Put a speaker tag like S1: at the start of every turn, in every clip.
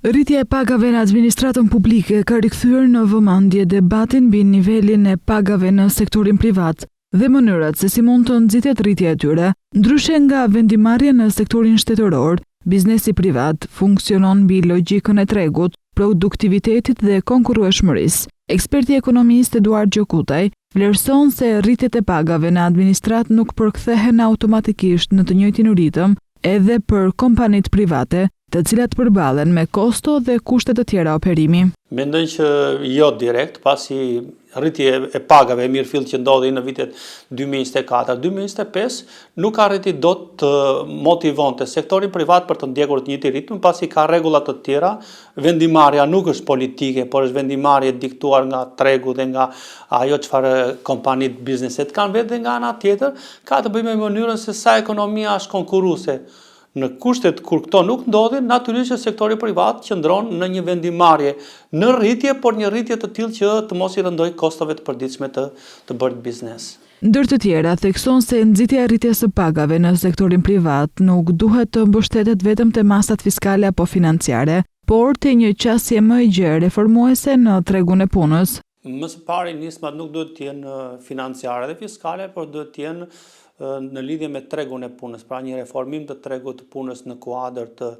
S1: Rritja e pagave në administratën publike ka rikthyer në vëmendje debatin mbi nivelin e pagave në sektorin privat dhe mënyrat se si mund të nxitet rritja e tyre. Ndryshe nga vendimarrja në sektorin shtetëror, biznesi privat funksionon mbi logjikën e tregut, produktivitetit dhe konkurrueshmërisë. Eksperti ekonomist Eduard Gjokutaj vlerëson se rritjet e pagave në administrat nuk përkthehen automatikisht në të njëjtin ritëm edhe për kompanitë private, të cilat përballen me kosto dhe kushte të tjera operimi.
S2: Mendoj që jo direkt, pasi rritje e pagave e mirëfillt që ndodhi në vitet 2024-2025 nuk arriti dot të motivonte sektorin privat për të ndjekur të njëjtin ritëm, pasi ka rregulla të tjera. Vendimarrja nuk është politike, por është vendimarrje diktuar nga tregu dhe nga ajo çfarë kompanitë bizneset kanë vetë, dhe nga ana tjetër ka të bëjë me mënyrën se sa ekonomia është konkurruese. Në kushtet kur këto nuk ndodhin, natyrisht që sektori privat qëndron në një vendimarrje në rritje, por një rritje të tillë që të mos i rëndoj kostove të përditshme të bërë biznes.
S1: Ndër të tjera, thekson se nxitja e rritjes së pagave në sektorin privat nuk duhet të mbështetet vetëm te masat fiskale apo financiare, por te një qasje më e gjerë reformuese në tregun e punës.
S2: Më së pari nismat nuk duhet të jenë financiare dhe fiskale, por duhet të jenë në lidhje me tregun e punës, pra një reformim të tregut të punës në kuadër të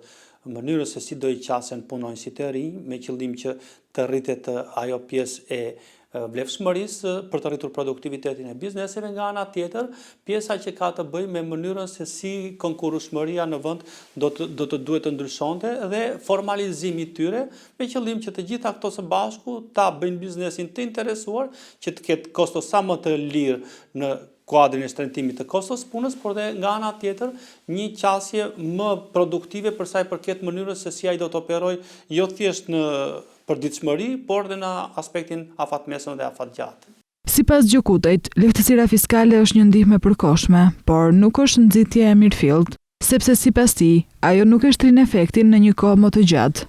S2: mënyrës se si do i qasen punonjësit e rinj, me qëllim që të rritet ajo pjesë e vlefshmërisë për të rritur produktivitetin e bizneseve, nga ana tjetër pjesa që ka të bëjë me mënyrën se si konkurrueshmëria në vend do të duhet të ndryshonte dhe formalizimi i tyre, me qëllim që të gjitha këto së bashku ta bëjnë biznesin të interesuar që të ketë kosto sa më të lirë në kuadrin e shtrëngimit të kostos punës, por dhe nga ana tjetër një qasje më produktive për sa i përket mënyrës se si ai do të operojë jo thjesht në përditshmëri, por dhe në aspektin afatmesëm dhe afatgjatë.
S1: Sipas Gjokutajt, lehtësira fiskale është një ndihmë e përkohshme, por nuk është nxitje e mirëfillt, sepse sipas tij, ajo nuk e shtrin efektin në një kohë më të gjatë.